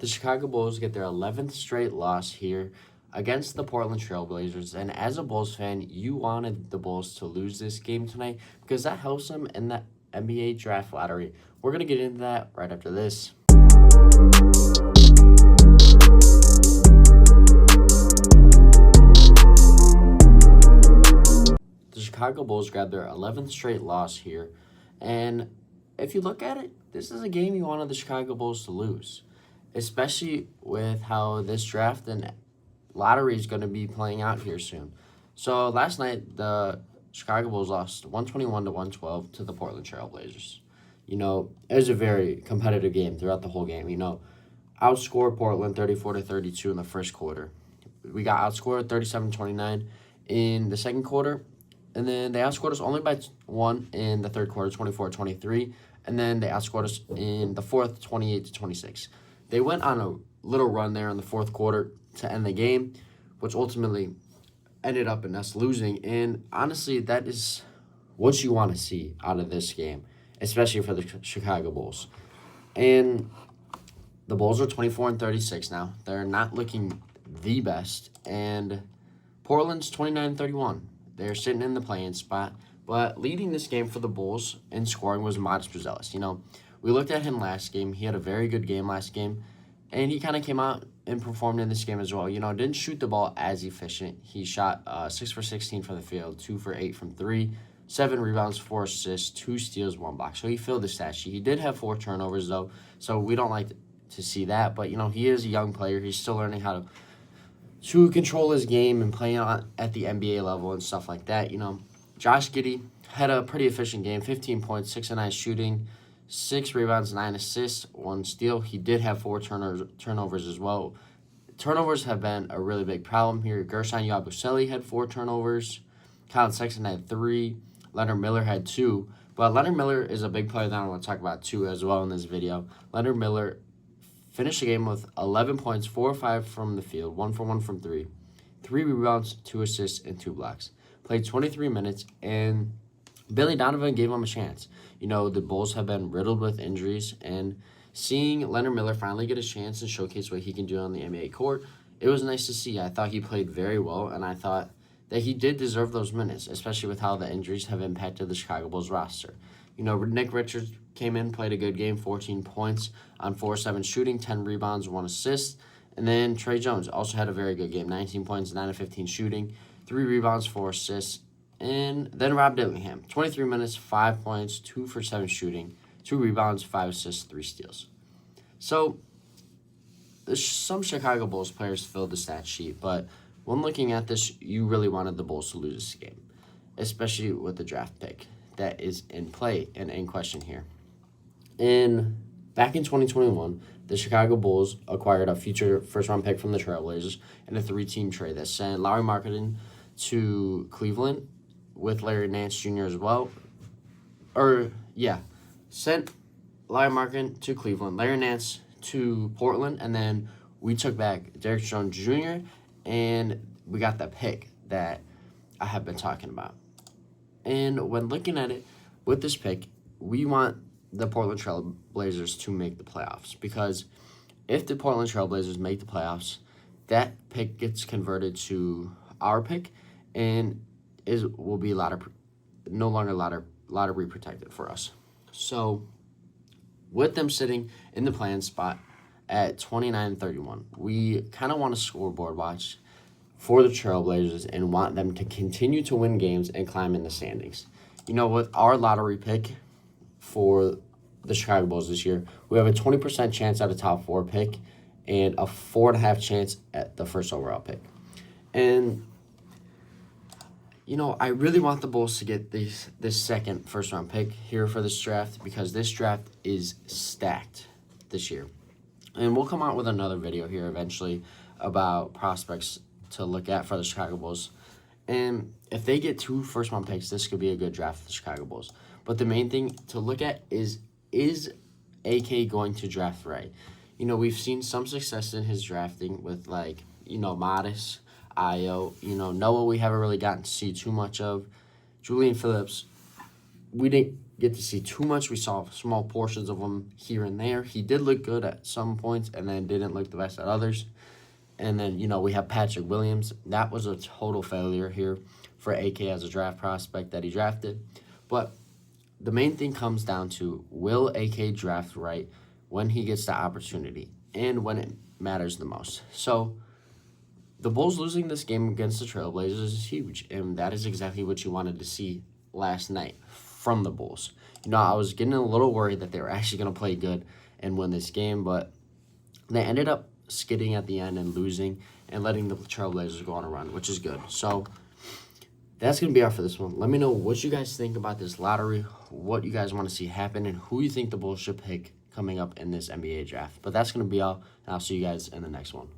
The Chicago Bulls get their 11th straight loss here against the Portland Trailblazers. And as a Bulls fan, you wanted the Bulls to lose this game tonight because that helps them in the NBA draft lottery. We're going to get into that right after this. The Chicago Bulls grabbed their 11th straight loss here. And if you look at it, this is a game you wanted the Chicago Bulls to lose, especially with how this draft and lottery is going to be playing out here soon. So last night, the Chicago Bulls lost 121 to 112 to the Portland Trailblazers. It was a very competitive game throughout the whole game. Outscored Portland 34 to 32 in the first quarter. We got outscored 37-29 in the second quarter, and then they outscored us only by one in the third quarter, 24-23, and then they outscored us in the fourth, 28-26. They went on a little run there in the fourth quarter to end the game, which ultimately ended up in us losing. And honestly, that is what you want to see out of this game, especially for the Chicago Bulls. And the Bulls are 24-36 now. They're not looking the best. And Portland's 29-31. They're sitting in the play-in spot. But leading this game for the Bulls in scoring was Modest Buzelis. We looked at him last game. He had a very good game last game. And he kind of came out and performed in this game as well. Didn't shoot the ball as efficient. He shot 6 for 16 from the field, 2 for 8 from 3, 7 rebounds, 4 assists, 2 steals, 1 block. So he filled the stat sheet. He did have 4 turnovers, though, so we don't like to see that. But, he is a young player. He's still learning how to control his game and play at the NBA level and stuff like that. Josh Giddey had a pretty efficient game, 15 points, 6 of 9 shooting, 6 rebounds, 9 assists, 1 steal. He did have 4 turnovers as well. Turnovers have been a really big problem here. Gershon Yabusele had 4 turnovers. Colin Sexton had 3. Leonard Miller had 2. But Leonard Miller is a big player that I want to talk about too as well in this video. Leonard Miller finished the game with 11 points, 4 or 5 from the field, 1 for 1 from 3, 3 rebounds, 2 assists, and 2 blocks. Played 23 minutes, and Billy Donovan gave him a chance. The Bulls have been riddled with injuries, and seeing Leonard Miller finally get a chance and showcase what he can do on the NBA court, it was nice to see. I thought he played very well, and I thought that he did deserve those minutes, especially with how the injuries have impacted the Chicago Bulls roster. Nick Richards came in, played a good game, 14 points on 4-7 shooting, 10 rebounds, 1 assist. And then Trey Jones also had a very good game, 19 points, 9 of 15 shooting, 3 rebounds, 4 assists. And then Rob Dillingham, 23 minutes, 5 points, 2 for 7 shooting, 2 rebounds, 5 assists, 3 steals. So some Chicago Bulls players filled the stat sheet, but when looking at this, you really wanted the Bulls to lose this game, especially with the draft pick that is in play and in question here. Back in 2021, the Chicago Bulls acquired a future first-round pick from the Trailblazers in a 3-team trade that sent Lauri Markkanen to Cleveland with Larry Nance Jr. as well. Sent Lauri Markkanen to Cleveland, Larry Nance to Portland, and then we took back Derek Jones Jr., and we got the pick that I have been talking about. And when looking at it, with this pick, we want the Portland Trailblazers to make the playoffs, because if the Portland Trailblazers make the playoffs, that pick gets converted to our pick and will be no longer lottery protected for us. So with them sitting in the play-in spot at 29-31, we kind of want a scoreboard watch for the Trailblazers and want them to continue to win games and climb in the standings. With our lottery pick for the Chicago Bulls this year, we have a 20% chance at a top 4 pick and a 4.5 chance at the first overall pick. And I really want the Bulls to get this second first-round pick here for this draft, because this draft is stacked this year. And we'll come out with another video here eventually about prospects to look at for the Chicago Bulls. And if they get 2 first-round picks, this could be a good draft for the Chicago Bulls. But the main thing to look at is AK going to draft right? We've seen some success in his drafting with, Modest, Ayo. Noah we haven't really gotten to see too much of. Julian Phillips, we didn't get to see too much. We saw small portions of him here and there. He did look good at some points and then didn't look the best at others. And then, we have Patrick Williams. That was a total failure here for AK as a draft prospect that he drafted. But the main thing comes down to, will AK draft right when he gets the opportunity and when it matters the most? So the Bulls losing this game against the Trailblazers is huge, and that is exactly what you wanted to see last night from the Bulls. I was getting a little worried that they were actually going to play good and win this game, but they ended up skidding at the end and losing and letting the Trailblazers go on a run, which is good. So that's going to be all for this one. Let me know what you guys think about this lottery, what you guys want to see happen, and who you think the Bulls should pick coming up in this NBA draft. But that's going to be all, and I'll see you guys in the next one.